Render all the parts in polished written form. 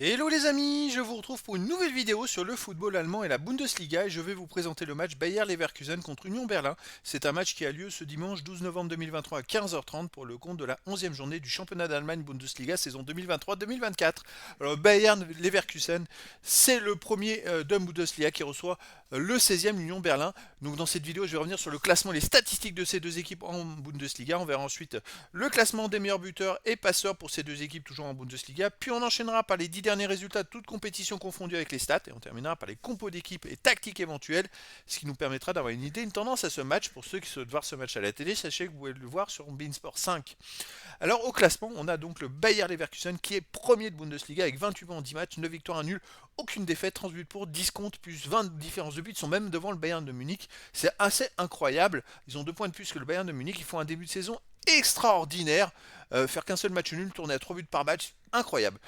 Hello les amis, je vous retrouve pour une nouvelle vidéo sur le football allemand et la Bundesliga et je vais vous présenter le match Bayer Leverkusen contre Union Berlin. C'est un match qui a lieu ce dimanche 12 novembre 2023 à 15h30 pour le compte de la 11e journée du championnat d'Allemagne Bundesliga saison 2023-2024. Alors Bayer Leverkusen, c'est le premier de Bundesliga qui reçoit le 16e Union Berlin. Donc dans cette vidéo, je vais revenir sur le classement, les statistiques de ces deux équipes en Bundesliga. On verra ensuite le classement des meilleurs buteurs et passeurs pour ces deux équipes toujours en Bundesliga. Puis on enchaînera par les 10 derniers résultats de toutes compétitions confondues avec les stats. Et on terminera par les compos d'équipes et tactiques éventuelles, ce qui nous permettra d'avoir une idée, une tendance à ce match. Pour ceux qui souhaitent voir ce match à la télé, sachez que vous pouvez le voir sur Beansport 5. Alors au classement, on a donc le Bayer Leverkusen qui est premier de Bundesliga avec 28 points en 10 matchs, 9 victoires, 1 nul, aucune défaite, 30 buts pour, 10 comptes, plus 20 différences de buts, ils sont même devant le Bayern de Munich. C'est assez incroyable, ils ont 2 points de plus que le Bayern de Munich, ils font un début de saison extraordinaire. Faire qu'un seul match nul, tourner à 3 buts par match, incroyable.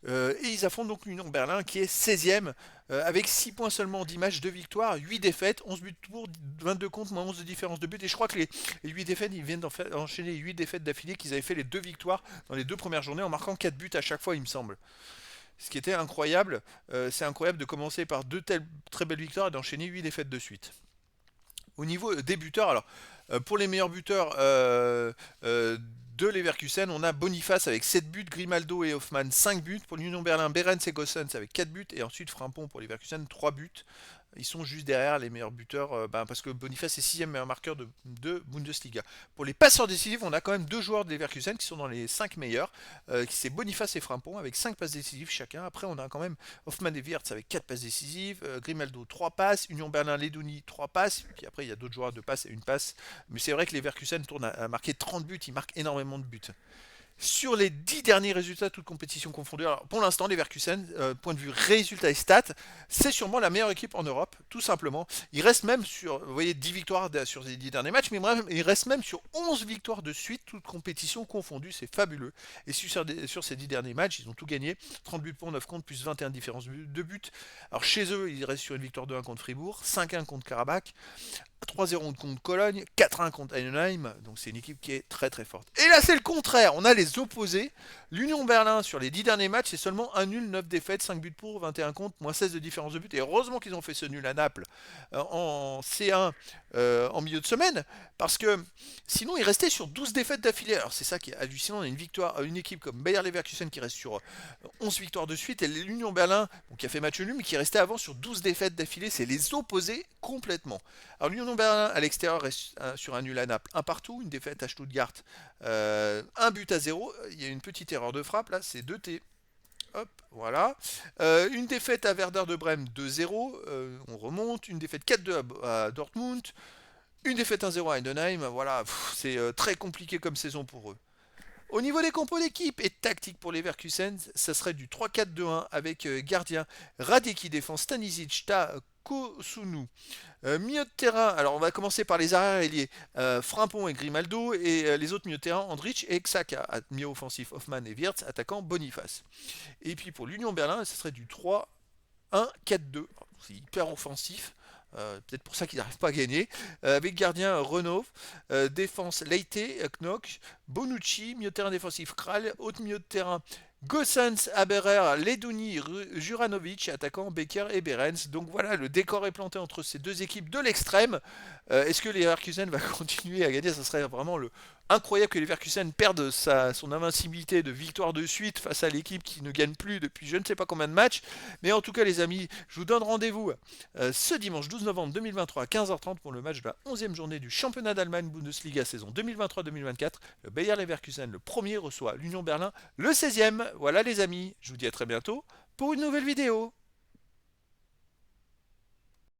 Et ils affrontent donc l'Union Berlin qui est 16e avec 6 points seulement en 10 matchs, 2 victoires, 8 défaites, 11 buts pour, 22 comptes, moins 11 de différence de but. Et je crois que les 8 défaites, ils viennent d'enchaîner 8 défaites d'affilée, qu'ils avaient fait les 2 victoires dans les 2 premières journées en marquant 4 buts à chaque fois, il me semble. Ce qui était incroyable, c'est incroyable de commencer par 2 très belles victoires et d'enchaîner 8 défaites de suite. Au niveau des buteurs, alors pour les meilleurs buteurs de Leverkusen, on a Boniface avec 7 buts, Grimaldo et Hoffmann 5 buts. Pour l'Union Berlin, Behrens et Gossens avec 4 buts. Et ensuite Frimpong pour Leverkusen 3 buts. Ils sont juste derrière les meilleurs buteurs parce que Boniface est 6e meilleur marqueur de Bundesliga. Pour les passeurs décisifs, on a quand même deux joueurs de Leverkusen qui sont dans les 5 meilleurs. C'est Boniface et Frimpong avec 5 passes décisives chacun. Après, on a quand même Hoffmann et Wirtz avec 4 passes décisives. Grimaldo 3 passes. Union Berlin, Ledouny 3 passes. Puis après, il y a d'autres joueurs de passes et une passe. Mais c'est vrai que Leverkusen tourne à marquer 30 buts. Il marque énormément de buts. Sur les 10 derniers résultats, toutes compétitions confondues, alors pour l'instant, les Leverkusen, point de vue résultats et stats, c'est sûrement la meilleure équipe en Europe, tout simplement. Il reste même sur, vous voyez, 10 victoires sur les 10 derniers matchs, mais il reste même sur 11 victoires de suite, toutes compétitions confondues, c'est fabuleux. Et sur ces 10 derniers matchs, ils ont tout gagné, 30 buts pour 9 comptes, plus 21 différences de buts. Alors chez eux, ils restent sur une victoire 2-1 contre Fribourg, 5-1 contre Karabakh, 3-0 contre Cologne, 4-1 contre Heidenheim, donc c'est une équipe qui est très très forte. Et là c'est le contraire, on a les opposés. L'Union Berlin sur les 10 derniers matchs, c'est seulement un nul, 9 défaites, 5 buts pour, 21 contre, moins 16 de différence de but. Et heureusement qu'ils ont fait ce nul à Naples en C1 en milieu de semaine, parce que sinon ils restaient sur 12 défaites d'affilée. Alors c'est ça qui est hallucinant, on a une équipe comme Bayer Leverkusen qui reste sur 11 victoires de suite, et l'Union Berlin, qui a fait match nul, mais qui restait avant sur 12 défaites d'affilée, c'est les opposés complètement. Alors l'Union Berlin à l'extérieur reste sur un nul à Naples, un partout, une défaite à Stuttgart, un but à zéro. Il y a une petite erreur de frappe là, c'est 2T. Hop, voilà. Une défaite à Werder de Brême 2-0, on remonte. Une défaite 4-2 à Dortmund. Une défaite 1-0 à Heidenheim. Voilà, c'est très compliqué comme saison pour eux. Au niveau des compos d'équipe et tactique pour les Leverkusen, ça serait du 3-4-2-1 avec gardien Radeki, défense Stanisic, Ta Kosunu. Milieu de terrain, alors on va commencer par les arrières ailiers, Frimpong et Grimaldo, et les autres milieux de terrain, Andrich et Xhaka. Milieu offensif, Hoffmann et Wirtz, attaquant Boniface. Et puis pour l'Union Berlin, ce serait du 3-1-4-2. C'est hyper offensif. Peut-être pour ça qu'ils n'arrivent pas à gagner. Avec gardien Renault, défense Leite, Knock, Bonucci, milieu de terrain défensif Kral, haute milieu de terrain Gossens, Haberer, Ledouny, Juranovic, attaquant Becker et Behrens. Donc voilà, le décor est planté entre ces deux équipes de l'extrême. Est-ce que les Leverkusen va continuer à gagner? Ça serait vraiment incroyable que les Leverkusen perdent son invincibilité de victoire de suite face à l'équipe qui ne gagne plus depuis je ne sais pas combien de matchs. Mais en tout cas les amis, je vous donne rendez-vous ce dimanche 12 novembre 2023 à 15h30 pour le match de la 11e journée du championnat d'Allemagne Bundesliga saison 2023-2024. Le Bayer Leverkusen, le premier, reçoit l'Union Berlin, le 16e. Voilà les amis, je vous dis à très bientôt pour une nouvelle vidéo.